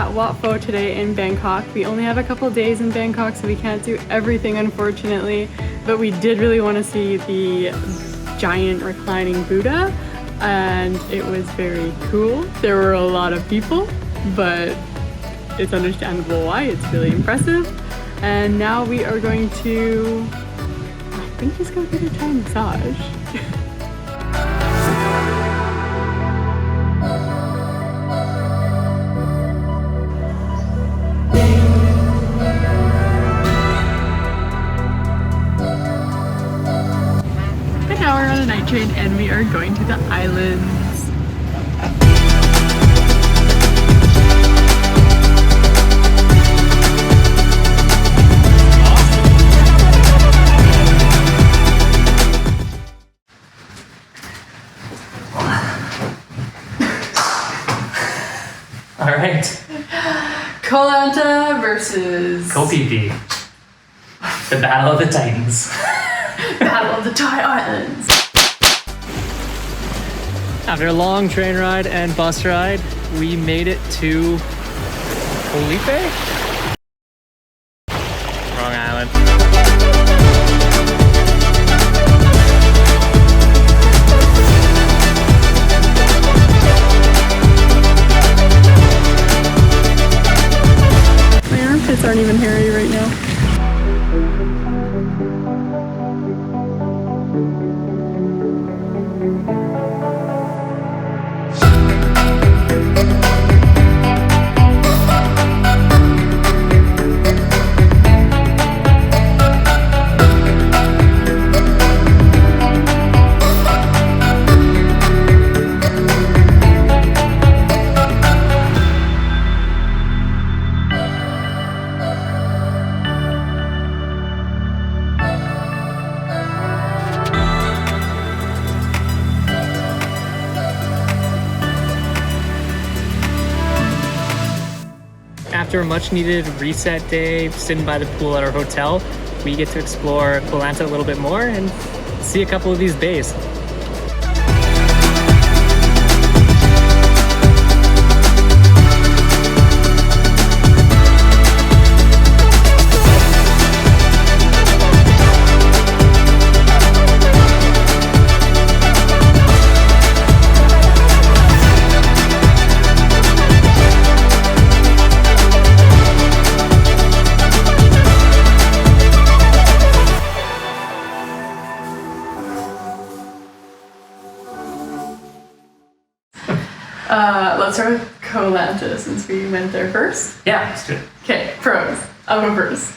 at Wat Pho today in Bangkok. We only have a couple days in Bangkok, so we can't do everything, unfortunately, but we did really want to see the giant reclining Buddha, and it was very cool. There were a lot of people, but it's understandable why. It's really impressive. And now we are going to, I think he's going to get a Thai massage. Now we're on a night train and we are going to the islands. All right. Lanta versus PHI PHI. The Battle of the Titans. Battle of the Thai Islands. After a long train ride and bus ride, we made it to PHI PHI? Wrong island. My armpits aren't even hairy right now. After a much needed reset day, sitting by the pool at our hotel, we get to explore Koh Lanta a little bit more and see a couple of these bays. Let's start with Koh Lanta since we went there first. Yeah, let's do it. Okay, pros. I'll go first.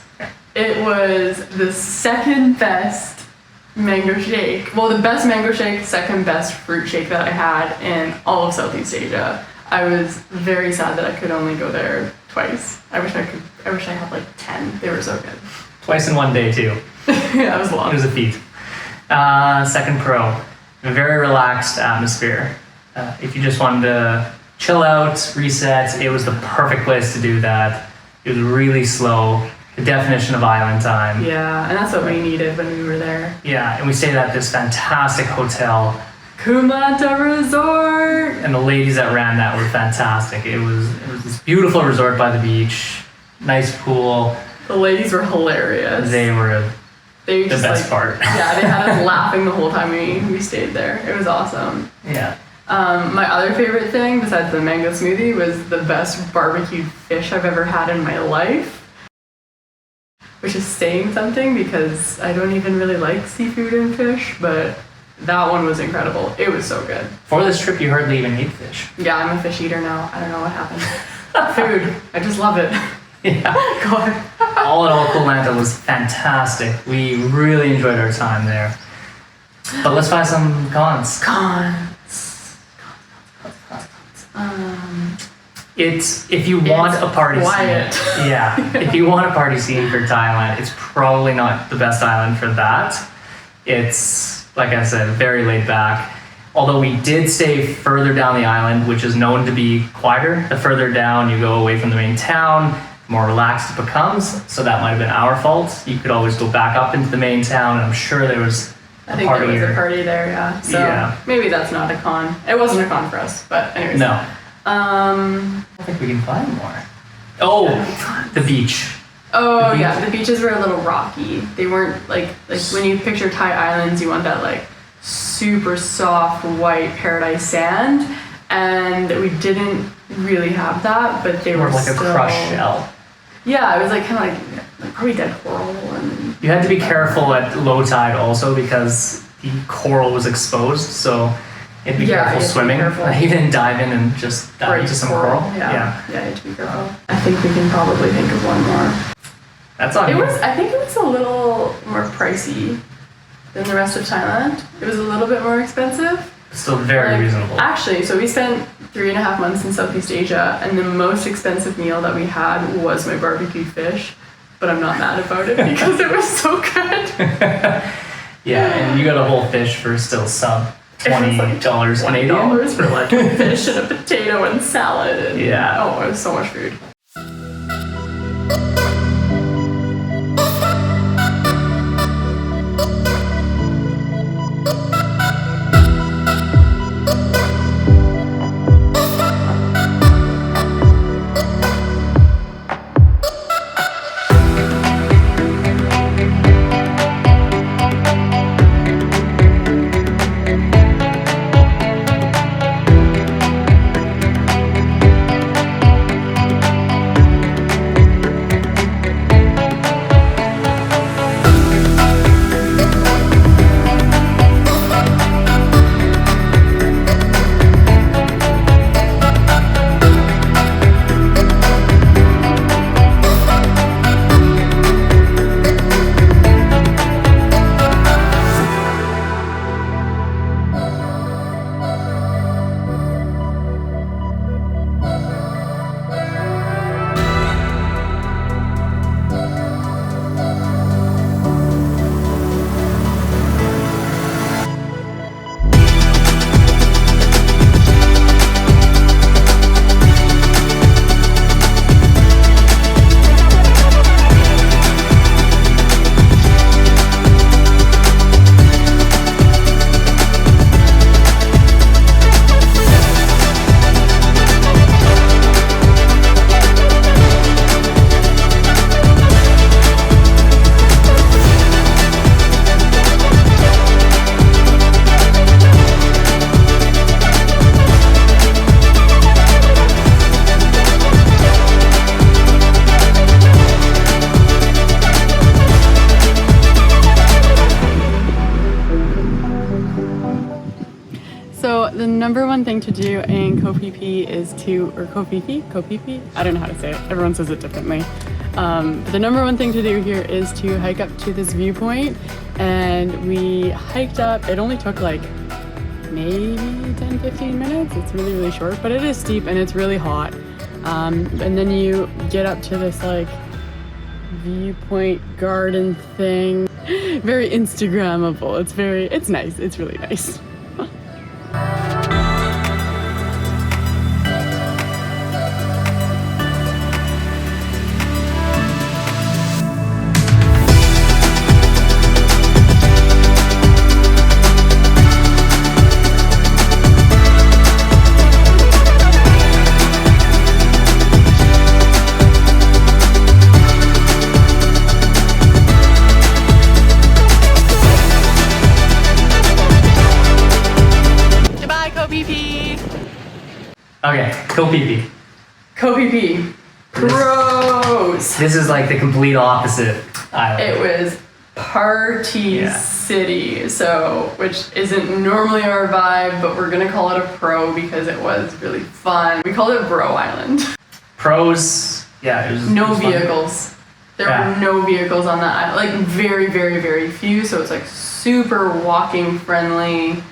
It was the second best mango shake. Well, the best mango shake, second best fruit shake that I had in all of Southeast Asia. I was very sad that I could only go there twice. I wish I had like 10. They were so good. Twice in one day too. Yeah, it was long. It was a feat. Second pro, a very relaxed atmosphere. If you just wanted to chill out, reset, it was the perfect place to do that. It was really slow, the definition of island time. Yeah, and that's what we needed when we were there. Yeah, and we stayed at this fantastic hotel. Koh Lanta Resort! And the ladies that ran that were fantastic. It was this beautiful resort by the beach, nice pool. The ladies were hilarious. They were the best part. Yeah, they had us laughing the whole time we stayed there. It was awesome. Yeah. My other favorite thing, besides the mango smoothie, was the best barbecued fish I've ever had in my life. Which is saying something because I don't even really like seafood and fish, but that one was incredible. It was so good. For this trip, you hardly even ate fish. Yeah, I'm a fish eater now. I don't know what happened. Food. I just love it. Yeah. Go on. All in all, Koh Lanta was fantastic. We really enjoyed our time there. But let's find some cons. Cons. It's if you want a party quiet. scene. Yeah. If you want a party scene for Thailand, it's probably not the best island for that. It's, like I said, very laid back. Although we did stay further down the island, which is known to be quieter. The further down you go away from the main town, the more relaxed it becomes. So that might have been our fault. You could always go back up into the main town, and I'm sure there was I think there was a party there, yeah. So yeah. Maybe that's not a con. It wasn't a con for us, but anyways. No. I think we can find more. Oh, the beach. Oh yeah, the beaches were a little rocky. They weren't like when you picture Thai islands, you want that like super soft white paradise sand, and we didn't really have that, but they were like still, a crushed shell. Yeah, it was like kind of like probably dead coral. And you had to be careful at low tide also because the coral was exposed, so you had to be careful swimming. You didn't dive in and just dive into some coral. Yeah, you had to be careful. I think we can probably think of one more. That's on you. I think it was a little more pricey than the rest of Thailand. It was a little bit more expensive. Still very reasonable. Actually, so we spent 3.5 months in Southeast Asia, and the most expensive meal that we had was my barbecued fish. But I'm not mad about it because it was so good. Yeah, and you got a whole fish for still sub $20 Canadian. $20 for like a fish and a potato and salad. And, yeah. Oh, it was so much food. So the number one thing to do in Koh Phi Phi is Koh Phi Phi? I don't know how to say it. Everyone says it differently. But the number one thing to do here is to hike up to this viewpoint. And we hiked up. It only took like maybe 10-15 minutes. It's really, really short, but it is steep and it's really hot. And then you get up to this like viewpoint garden thing. Very Instagrammable. It's nice. It's really nice. Okay, Koh Phi Phi. Koh Phi Phi. Gross. This is like the complete opposite island. It was party city, so which isn't normally our vibe, but we're gonna call it a pro because it was really fun. We called it Bro Island. Pros, yeah, it was no fun. vehicles. There were no vehicles on that island, like very, very, very few. So it's like super walking friendly,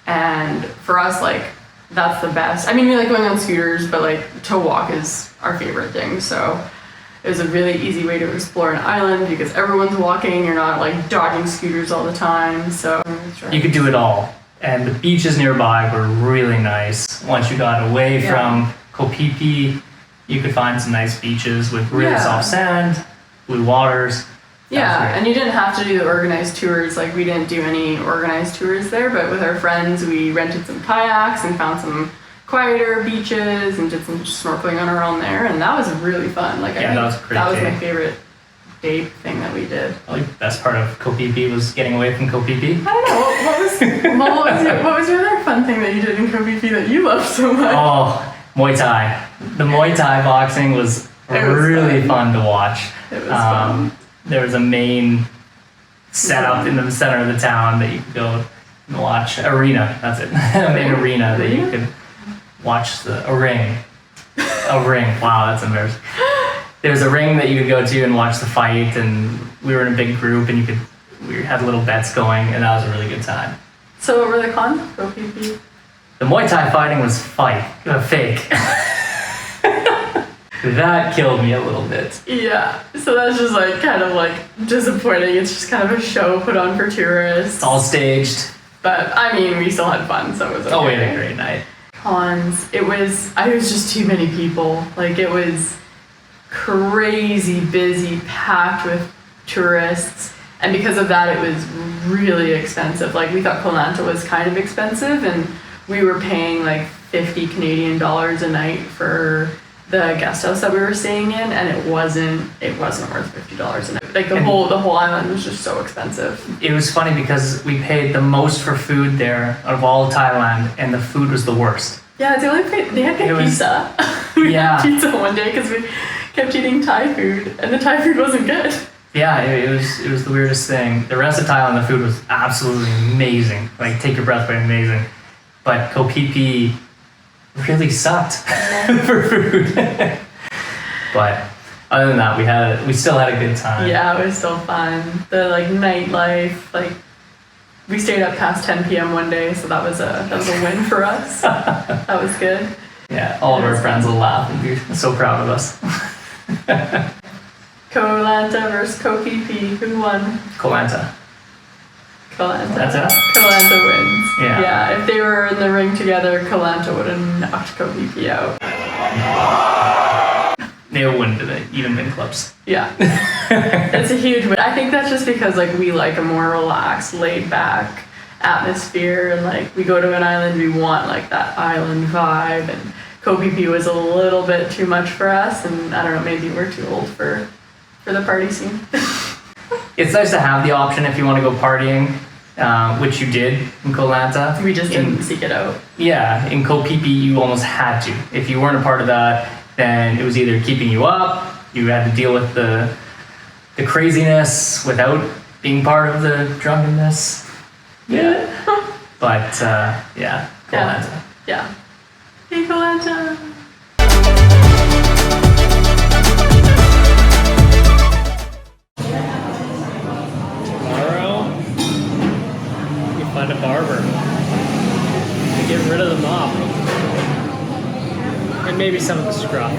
and for us, like that's the best. I mean, we like going on scooters, but like to walk is our favorite thing. So it was a really easy way to explore an island because everyone's walking. You're not like dodging scooters all the time. So you could do it all. And the beaches nearby were really nice. Once you got away from Koh Phi Phi, you could find some nice beaches with really soft sand, blue waters. Yeah, and you didn't have to do the organized tours. Like we didn't do any organized tours there, but with our friends, we rented some kayaks and found some quieter beaches and did some snorkeling on our own there, and that was really fun. Like, Yeah, I think that was a great that was day. my favorite day thing that we did. Probably the best part of Koh Phi Phi was getting away from Koh Phi Phi. I don't know, what was your other fun thing that you did in Koh Phi Phi that you loved so much? Oh, Muay Thai. The Muay Thai boxing was really fun to watch. It was fun. There was a main setup in the center of the town that you could go and watch. Arena, that's it. A main arena that you could watch a ring. A ring. Wow, that's embarrassing. There was a ring that you could go to and watch the fight, and we were in a big group, and we had little bets going, and that was a really good time. So what were the cons of Koh Phi Phi? The Muay Thai fighting was fake. That killed me a little bit. Yeah, so that's just like kind of like disappointing. It's just kind of a show put on for tourists. It's all staged. But I mean, we still had fun, so it was okay. Oh, we had a great night. Cons, it was just too many people. Like, it was crazy busy, packed with tourists, and because of that, it was really expensive. Like, we thought Koh Lanta was kind of expensive, and we were paying like 50 Canadian dollars a night for the guest house that we were staying in, and it wasn't worth $50 a night. Like, the whole island was just so expensive. It was funny because we paid the most for food there out of all of Thailand, and the food was the worst. Yeah, it's the only place they had good pizza. We had pizza one day because we kept eating Thai food, and the Thai food wasn't good. Yeah, it was the weirdest thing. The rest of Thailand, the food was absolutely amazing. Like, take your breath away, amazing. But Koh Phi Phi really sucked for food. But other than that, we still had a good time. Yeah, it was still fun. The like nightlife, like we stayed up past 10 p.m. one day, so that was a win for us. That was good. Yeah, all of our friends will laugh and be so proud of us. Koh Lanta versus Koh Phi Phi. Who won? Koh Lanta. Koh Lanta. That's it? Koh Lanta wins. Yeah. Yeah, if they were in the ring together, Koh Lanta would have knocked Koh Phi Phi out. They wouldn't have even been close. Yeah. It's a huge win. I think that's just because like we like a more relaxed, laid back atmosphere, and like we go to an island, we want like that island vibe, and Koh Phi Phi was a little bit too much for us, and I don't know, maybe we're too old for the party scene. It's nice to have the option if you want to go partying, which you did in Koh Lanta. We just didn't seek it out. Yeah, in Koh Phi Phi you almost had to. If you weren't a part of that, then it was either keeping you up, you had to deal with the craziness without being part of the drunkenness. Yeah. But yeah, Koh Lanta. Yeah. Hey, Koh Lanta. Tomorrow, you find a barber to get rid of the mop and maybe some of the scruff.